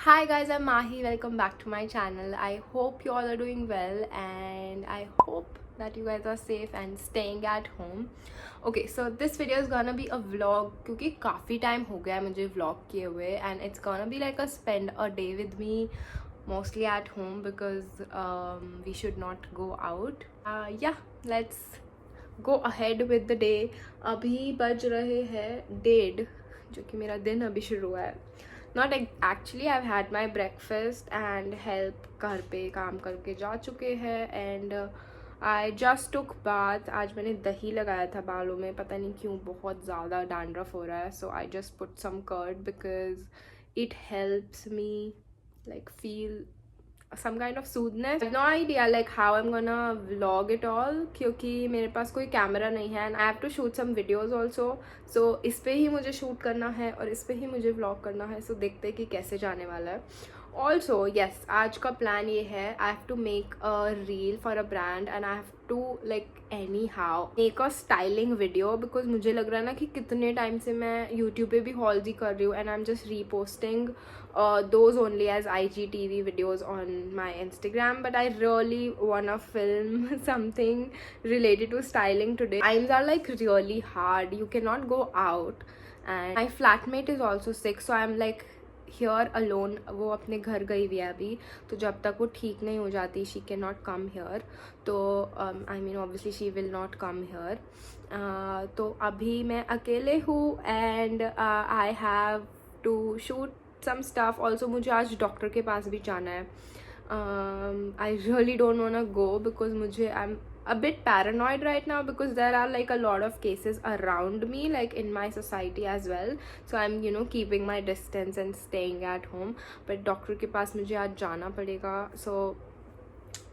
Hi guys, I'm Mahi. Welcome back to my channel. I hope you all are doing well and I hope that you guys are safe and staying at home. Okay, so this video is gonna be a vlog क्योंकि काफ़ी time हो गया है मुझे vlog किए हुए and it's gonna be like a spend a day with me mostly at home because we should not go out. Yeah, let's go ahead with the day. अभी बज रहे हैं 1:30 जो कि मेरा दिन अभी शुरू हुआ है. Not actually, I've had my breakfast and help घर पे काम करके जा चुके हैं and I just took bath. आज मैंने दही लगाया था बालों में, पता नहीं क्यों बहुत ज़्यादा dandruff हो रहा है, so I just put some curd because it helps me like feel some kind of soothness. I have no idea like how I'm gonna vlog it all क्योंकि मेरे पास कोई कैमरा नहीं है and I have to shoot some videos also. So इस पे ही मुझे shoot करना है और इस पे ही मुझे vlog करना है. So देखते हैं कि कैसे जाने वाला है. Also yes, आज का प्लान ये है I have to make a reel for a brand and I have to like anyhow make a styling video because मुझे लग रहा है ना कि कितने टाइम से मैं YouTube पे भी हॉल्स ही कर रही हूँ and I'm just reposting those only as IGTV videos on my Instagram, but I really wanna film something related to styling today. Times are like really hard, you cannot go out and my flatmate is also sick, so I'm like here alone. वो अपने घर गई हुई है अभी, तो जब तक वो ठीक नहीं हो जाती she cannot come here. तो I mean obviously she will not come here. तो अभी मैं अकेले हूँ and I have to shoot some stuff. Also मुझे आज डॉक्टर के पास भी जाना है. I really don't wanna go because I'm a bit paranoid right now because there are like a lot of cases around me like in my society as well, so I'm keeping my distance and staying at home, but doctor के पास मुझे आज जाना पड़ेगा. So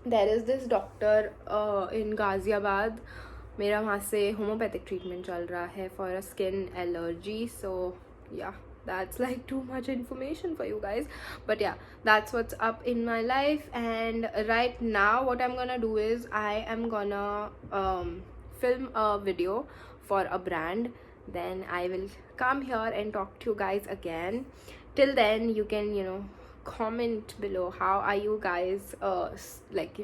there is this doctor in Ghaziabad. मेरा वहाँ से homeopathic treatment चल रहा है for a skin allergy. So yeah, that's like too much information for you guys, but yeah, that's what's up in my life. And right now what I'm gonna do is I am gonna film a video for a brand, then I will come here and talk to you guys again. Till then you can comment below how are you guys like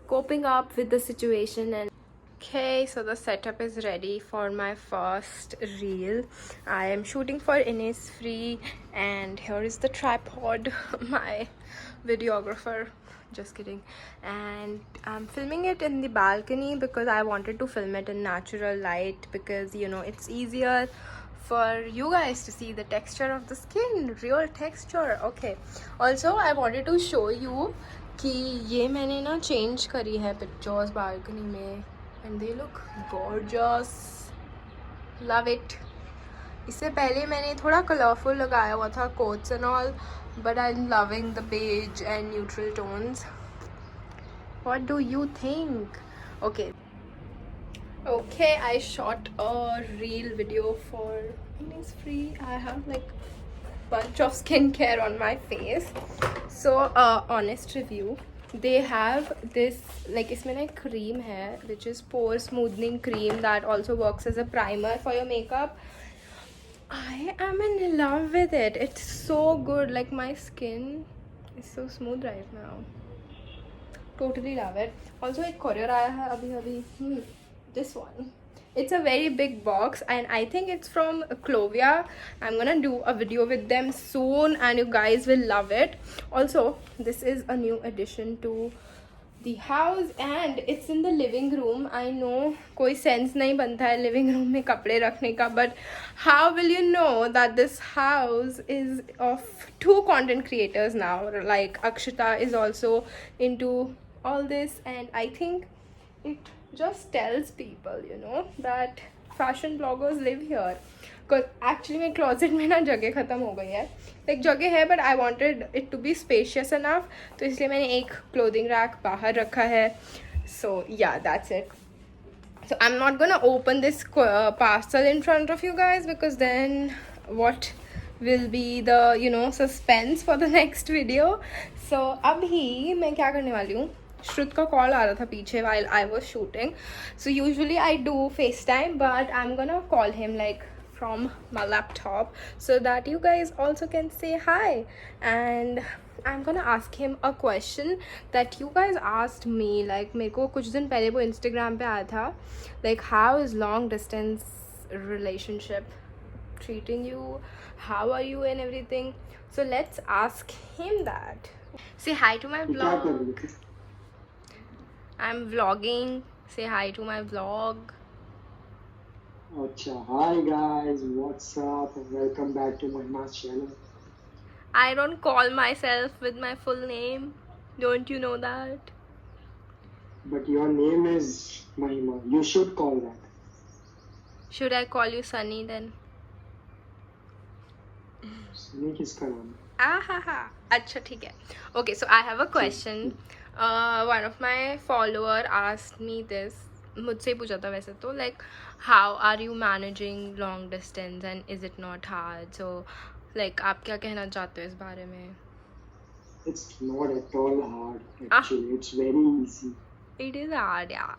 coping up with the situation. And okay, so the setup is ready for my first reel. I am shooting for Innisfree and here is the tripod my videographer, just kidding, and I'm filming it in the balcony because I wanted to film it in natural light because it's easier for you guys to see the texture of the skin, real texture. Okay, also I wanted to show you कि ये मैंने ना change करी है pictures balcony में and they look gorgeous, love it. इससे पहले मैंने थोड़ा कलरफुल लगाया हुआ था coats and all, but I'm loving the beige and neutral tones. What do you think? Okay, I shot a reel video for Innisfree. I have like bunch of skincare on my face. So honest review, they have this like इसमें ना एक cream है which is pore smoothing cream that also works as a primer for your makeup. I am in love with it. It's so good. Like my skin is so smooth right now. Totally love it. Also एक courier आया है अभी this one. It's a very big box and I think it's from Clovia. I'm gonna do a video with them soon and you guys will love it. Also this is a new addition to the house and it's in the living room. I know कोई sense नहीं बनता है living room में कपड़े रखने का, but how will you know that this house is of 2 content creators now? Like Akshita is also into all this and I think it just tells people that fashion bloggers live here. Because actually my closet में ना जगह ख़त्म हो गई है. Like जगह है but I wanted it to be spacious enough, तो इसलिए मैंने एक clothing rack बाहर रखा है. So yeah, that's it. So I'm not gonna open this parcel in front of you guys because then what will be the suspense for the next video. So अभी मैं क्या करने वाली हूँ, श्रुत का कॉल आ रहा था पीछे while I was shooting. So usually I do FaceTime but I'm gonna call him like from my laptop so that you guys also can say hi. And I'm gonna ask him a question that you guys asked me. Like मेरे को कुछ दिन पहले वो Instagram पे आया था, like how is long distance relationship treating you, how are you and everything. So let's ask him that. Say hi to my vlog. I'm vlogging. Say hi to my vlog. Acha, hi guys, what's up? Welcome back to Mahma's channel. I don't call myself with my full name. Don't you know that? But your name is Mahima. You should call that. Should I call you Sunny then? Sunny किसका नाम? Ahaha. Acha, ठीक है. Okay, so I have a question. One of my follower asked me this. मुझसे ही पूछा था वैसे तो, like how are you managing long distance and is it not hard? So like आप क्या कहना चाहते हो इस बारे में? It's not at all hard. Actually, it's very easy. It is hard, yeah.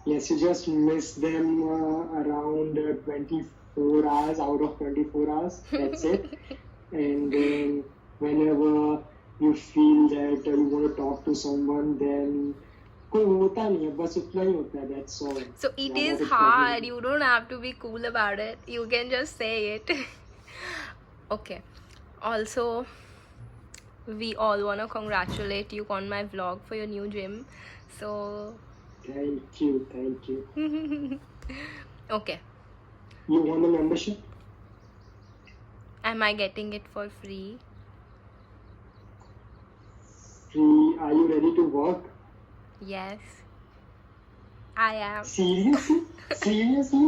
Yes, you just miss them around 24 hours out of 24 hours. That's it. And then whenever you feel that you want to talk to someone, then कोई होता नहीं है, बस उतना ही होता है. That's all. So it is hard. You don't have to be cool about it. You can just say it. Okay. Also, we all want to congratulate you on my vlog for your new gym. So Thank you. okay. You want a membership? Am I getting it for free? Free? Are you ready to work? Yes, I am. Seriously? Seriously?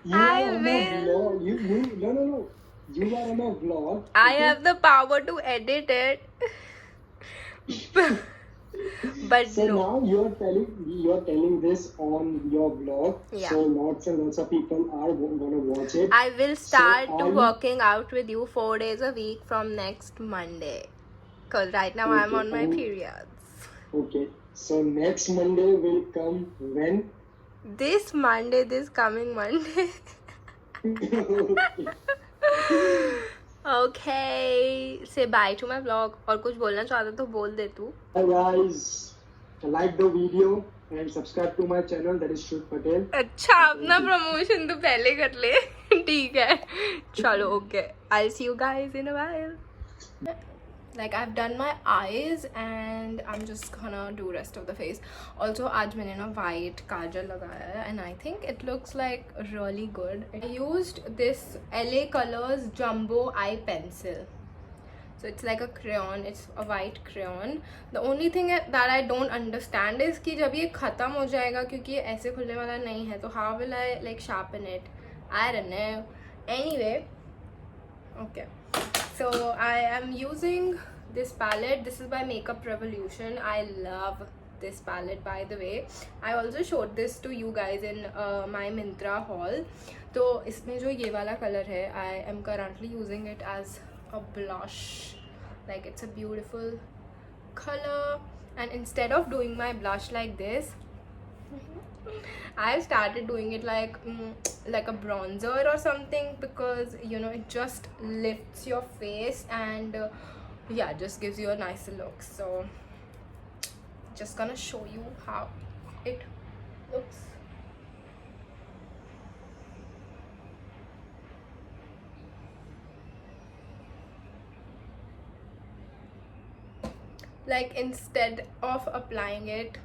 You I are on a will. vlog. No. You are on a vlog. I have the power to edit it. But So no. now you're telling this on your blog. Yeah. So lots and lots of people are gonna watch it. I will start are you- working out with you 4 days a week from next Monday. Because right now I'm Okay, on my and- periods. Okay. So next Monday will come when? This Monday, this coming Monday. Okay. Say bye to my vlog. और कुछ बोलना चाहता तो बोल दे तू. Hi guys, like the video and subscribe to my channel. That is Shud Patel. अच्छा अपना promotion तो पहले कर ले. ठीक है. चलो okay. I'll see you guys in a while. Like I've done my eyes and I'm just gonna do rest of the face. Also आज मैंने ना white काजल लगाया है and I think it looks like really good. I used this LA Colors Jumbo Eye Pencil. So it's like a crayon. It's a white crayon. The only thing that I don't understand is कि जब ये ख़त्म हो जाएगा क्योंकि ये ऐसे खुलने वाला नहीं है तो how will I like sharpen it? I don't know. Anyway, okay. So I am using this palette. This is by Makeup Revolution. I love this palette, by the way. I also showed this to you guys in my Myntra haul. तो इसमें जो ये वाला color है, I am currently using it as a blush. Like it's a beautiful color. And instead of doing my blush like this, I started doing it like a bronzer or something because you know it just lifts your face and yeah, just gives you a nicer look. So just gonna show you how it looks. Like instead of applying it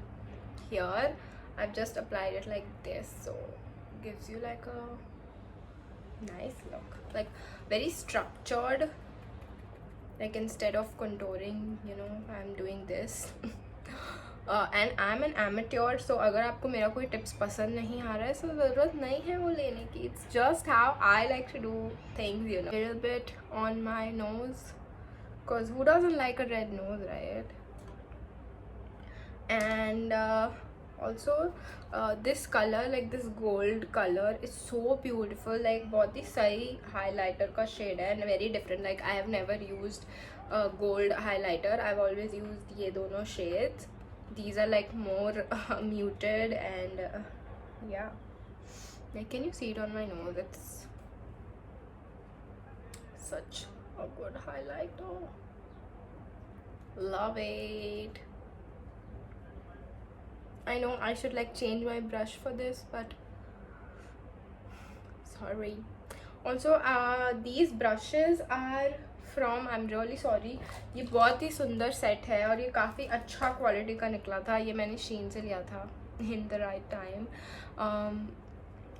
here, I've just applied it like this, so it gives you like a nice look, like very structured. Like instead of contouring, you know, I'm doing this. And I'm an amateur, so अगर आपको मेरा कोई tips पसंद नहीं आ रहा है, so ज़रूरत नहीं है वो लेने की. It's just how I like to do things, you know. A little bit on my nose, because who doesn't like a red nose, right? And also this color, like this gold color, is so beautiful. Like बहुत ही सही highlighter का shade है and very different. Like I have never used gold highlighter. I've always used ये दोनों shades. These are like more muted and yeah. Like, can you see it on my nose? It's such a good highlighter. Love it. I know I should like change my brush for this, but sorry. Also, these brushes are from, I'm really sorry, ये बहुत ही सुंदर set है और ये काफ़ी अच्छा quality का निकला था. ये मैंने शीन से लिया था in the right time.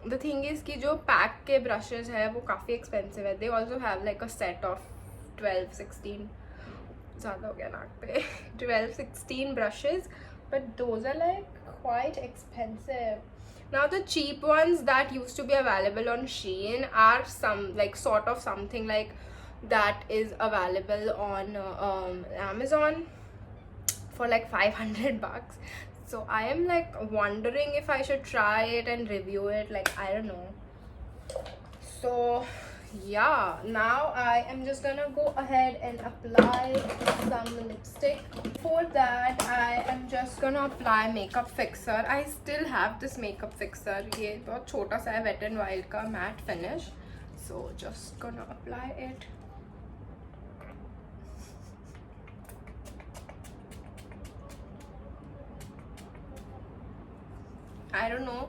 The thing is कि जो पैक के ब्रशेज है वो काफ़ी एक्सपेंसिव है. They also have like a set of 12-16, ज़्यादा हो गया नाक पे, 12-16 brushes, but those are like quite expensive. Now the cheap ones that used to be available on Shein are some like sort of something like that is available on Amazon for like $500. So I am like wondering if I should try it and review it, like I don't know. So yeah, now I am just gonna go ahead and apply some lipstick. For that I am just gonna apply makeup fixer. I still have this makeup fixer. ये बहुत छोटा सा है, Wet n Wild का matte finish. So just gonna apply it. I don't know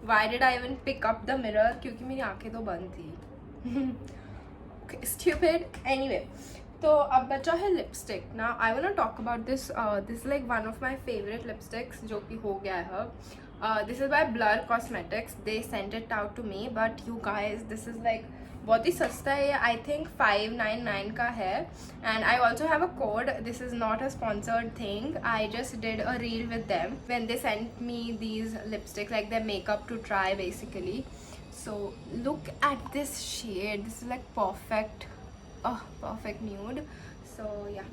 why did I even pick up the mirror, क्योंकि मेरी आंखें तो बंद थी. Okay, stupid. Anyway, तो अब बचा है lipstick. Now I wanna talk about this. This is like one of my favorite lipsticks जो कि हो गया है. This is by Blur Cosmetics. They sent it out to me, but you guys, this is like बहुत ही सस्ता है. I think 599 का है. And I also have a code. This is not a sponsored thing. I just did a reel with them when they sent me these lipsticks, like their makeup to try basically. So look at this shade. This is like perfect. Oh, perfect nude. So yeah.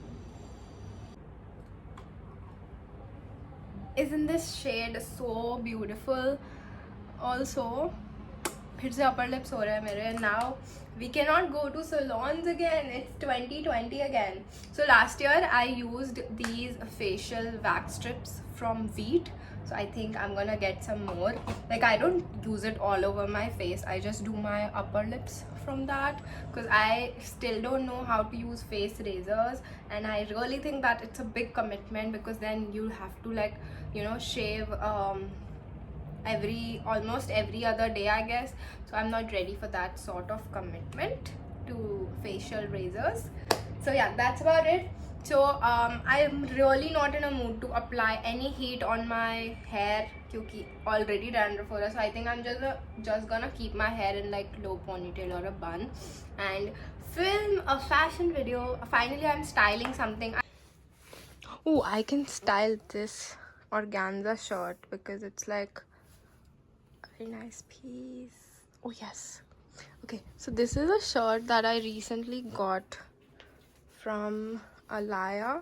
Isn't this shade so beautiful? Also, फिर से upper lips हो रहा है मेरे. Now we cannot go to salons again. It's 2020 again. So last year I used these facial wax strips from Veet. So I think I'm gonna get some more. Like I don't use it all over my face. I just do my upper lips from that because I still don't know how to use face razors, and I really think that it's a big commitment because then you have to like, you know, shave almost every other day, I guess. So I'm not ready for that sort of commitment to facial razors. So yeah, that's about it. So I'm really not in a mood to apply any heat on my hair क्योंकि already dandruff हो रहा है. So I think I'm just gonna keep my hair in like low ponytail or a bun and film a fashion video. Finally I'm styling something. Oh, I can style this organza shirt because it's like very nice piece. Oh yes. Okay, so this is a shirt that I recently got from Alaya,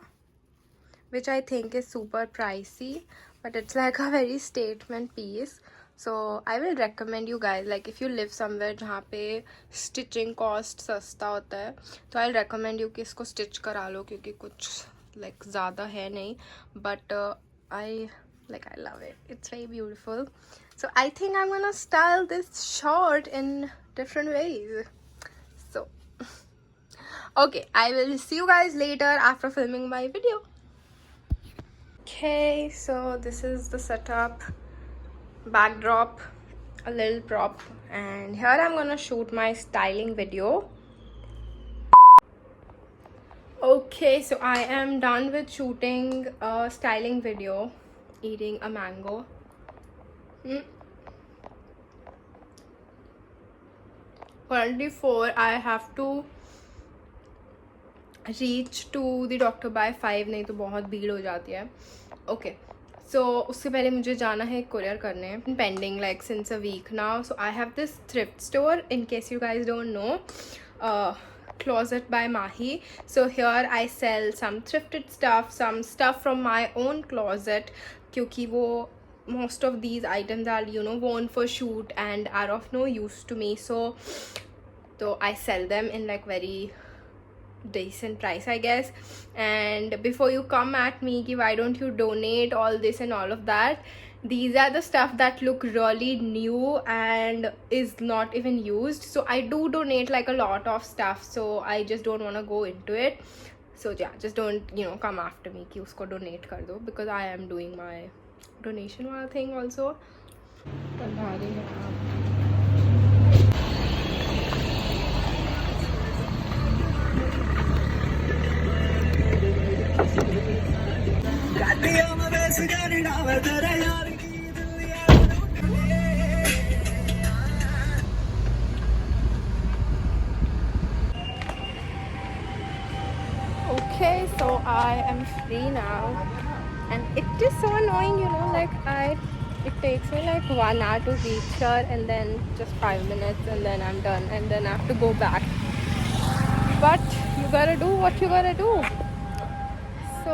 which I think is super pricey, but it's like a very statement piece. So I will recommend you guys, like if you live somewhere जहाँ पे stitching cost सस्ता होता है, तो I'll recommend you कि इसको stitch करा लो क्योंकि कुछ like ज़्यादा है नहीं, but I love it. It's very beautiful. So I think I'm gonna style this shirt in different ways. So okay, I will see you guys later after filming my video. Okay, so this is the setup, backdrop, a little prop, and here I'm gonna shoot my styling video. Okay, so I am done with shooting a styling video, eating a mango. 24, I have to reach to the doctor by 5, नहीं तो बहुत भीड़ हो जाती है. Okay, so उससे पहले मुझे जाना है courier करने, pending like since a week now. So I have this thrift store, in case you guys don't know, Closet by Mahi. So here I sell some thrifted stuff, some stuff from my own closet, क्योंकि वो most of these items are, you know, worn for shoot and are of no use to me. So I sell them in like very decent price, I guess. And before you come at me ki why don't you donate all this and all of that, these are the stuff that look really new and is not even used. So I do donate like a lot of stuff, so I just don't want to go into it. So yeah, just don't, you know, come after me ki usko donate kar do, because I am doing my donation wala thing also. Okay, so I am free now, and it is so annoying, you know, like it takes me like 1 hour to reach here, and then just 5 minutes, and then I'm done, and then I have to go back. But you gotta do what you gotta do. So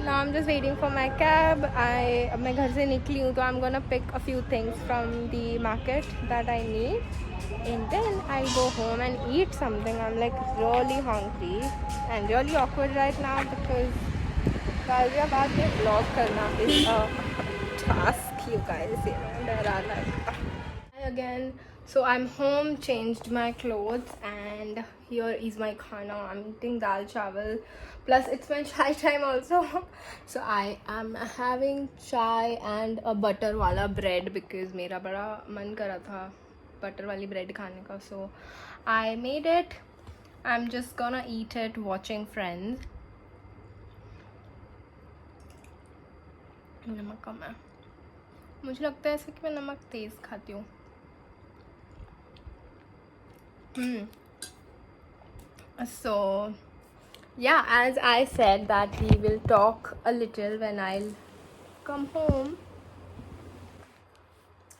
now I'm just waiting for my cab. अब मैं घर से निकली हूँ, तो I'm gonna pick a few things from the market that I need, and then I go home and eat something. I'm like really hungry and really awkward right now because Ghaziabad में vlog करना is a task, you guys. You know, there are like hi again. So I'm home, changed my clothes, and here is my khana. I'm eating dal chawal, plus it's my chai time also. So I am having chai and a butter wala bread because मेरा बड़ा मन करा था butter वाली bread खाने का. So I made it. I'm just gonna eat it watching Friends. नमक कम है, मुझे लगता है ऐसे कि मैं नमक तेज़ खाती हूँ. So yeah, as I said that we will talk a little when I'll come home.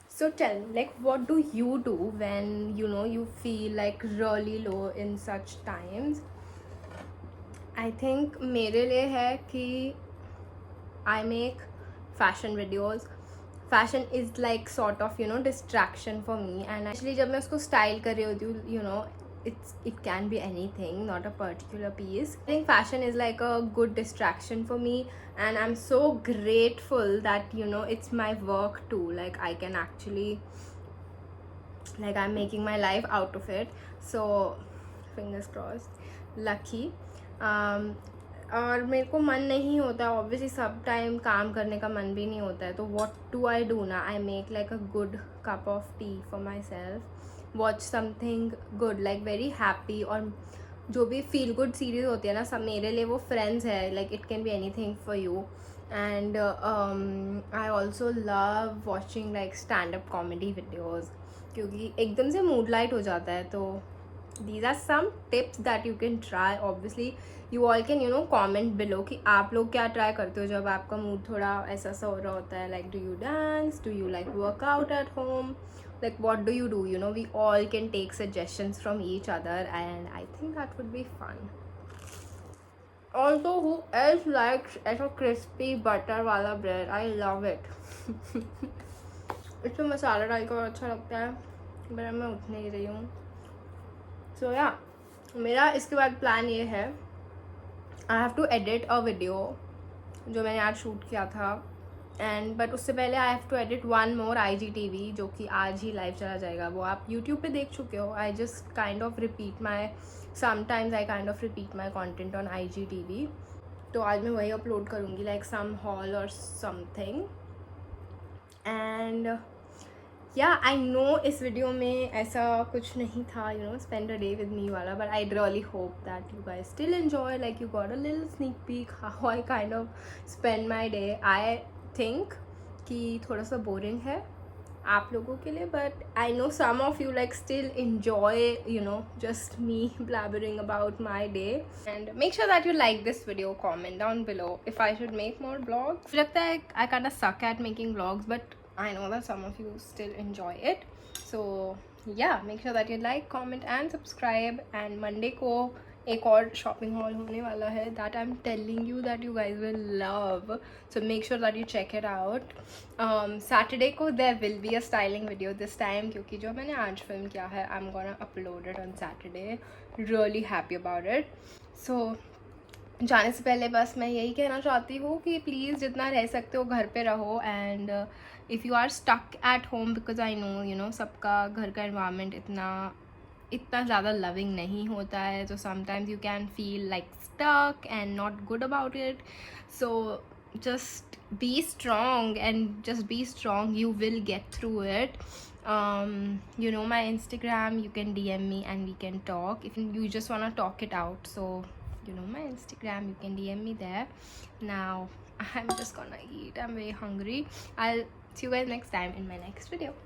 So tell me, like, what do you do when, you know, you feel like really low in such times? I think मेरे लिए है कि I make fashion videos. Fashion is like sort of, you know, distraction for me, and actually जब मैं उसको style कर रही होती हूँ, you know, it can be anything, not a particular piece. I think fashion is like a good distraction for me, and I'm so grateful that, you know, it's my work too. Like I can actually, like, I'm making my life out of it. So fingers crossed, lucky. और मेरे को मन नहीं होता obviously, सब time काम करने का मन भी नहीं होता है. तो व्हाट डू आई डू ना, I make like a good cup of T for my self, watch something good, like very happy. और जो भी फील गुड सीरीज होती है ना, सब मेरे लिए वो फ्रेंड्स है. Like it can be any thing for you. And I also love watching like stand up comedy videos, क्योंकि एकदम से मूड लाइट हो जाता है. तो these are some tips that you can try. Obviously you all can, you know, comment below कि आप लोग क्या ट्राई करते हो जब आपका मूड थोड़ा ऐसा सा हो रहा होता है. Like, do you dance, do you like work out at home, like what do you do? You know, we all can take suggestions from each other, and I think that would be fun. Also, who else likes ऐसा crispy butter वाला bread? I love it. इसमें मसाला डाल कर अच्छा लगता है, पर मैं उठ नहीं रही हूँ. सो या मेरा इसके बाद प्लान ये है, I have to edit a video जो मैंने आज शूट किया था, एंड बट उससे पहले I have to edit one more IGTV जो कि आज ही लाइव चला जाएगा. वो आप यूट्यूब पे देख चुके हो. I just kind of repeat my, sometimes I kind of repeat my content on IGTV. तो आज मैं वही अपलोड करूँगी, लाइक सम हॉल और something. And yeah, I know इस वीडियो में ऐसा कुछ नहीं था, you know, spend a day with me वाला, but I really hope that you guys still enjoy, like you got a little sneak peek how I kind of spend my day. I think कि थोड़ा सा boring है आप लोगों के लिए, but I know some of you like still enjoy, you know, just me blabbering about my day. And make sure that you like this video, comment down below if I should make more vlogs. मुझे लगता है I kind of suck at making vlogs, but I know that some of you still enjoy it. So yeah, make sure that you like, comment and subscribe. And Monday को एक और shopping haul होने वाला है that I'm telling you that you guys will love. So make sure that you check it out. Saturday को there will be a styling video this time, क्योंकि जो मैंने आज film किया है I'm gonna upload it on Saturday. Really happy about it. सो जाने से पहले बस मैं यही कहना चाहती हूँ कि प्लीज़ जितना रह सकते हो घर पे रहो. And if you are stuck at home, because I know you know सबका घर का एनवायरनमेंट इतना ज़्यादा लविंग नहीं होता है, तो sometimes you can feel like stuck and not good about it. So just be strong, and just be strong, you will get through it. You know my Instagram, you can DM me and we can talk if you just want to talk it out. So you know my Instagram, you can DM me there. Now I'm just gonna eat, I'm very hungry. I'll see you guys next time in my next video.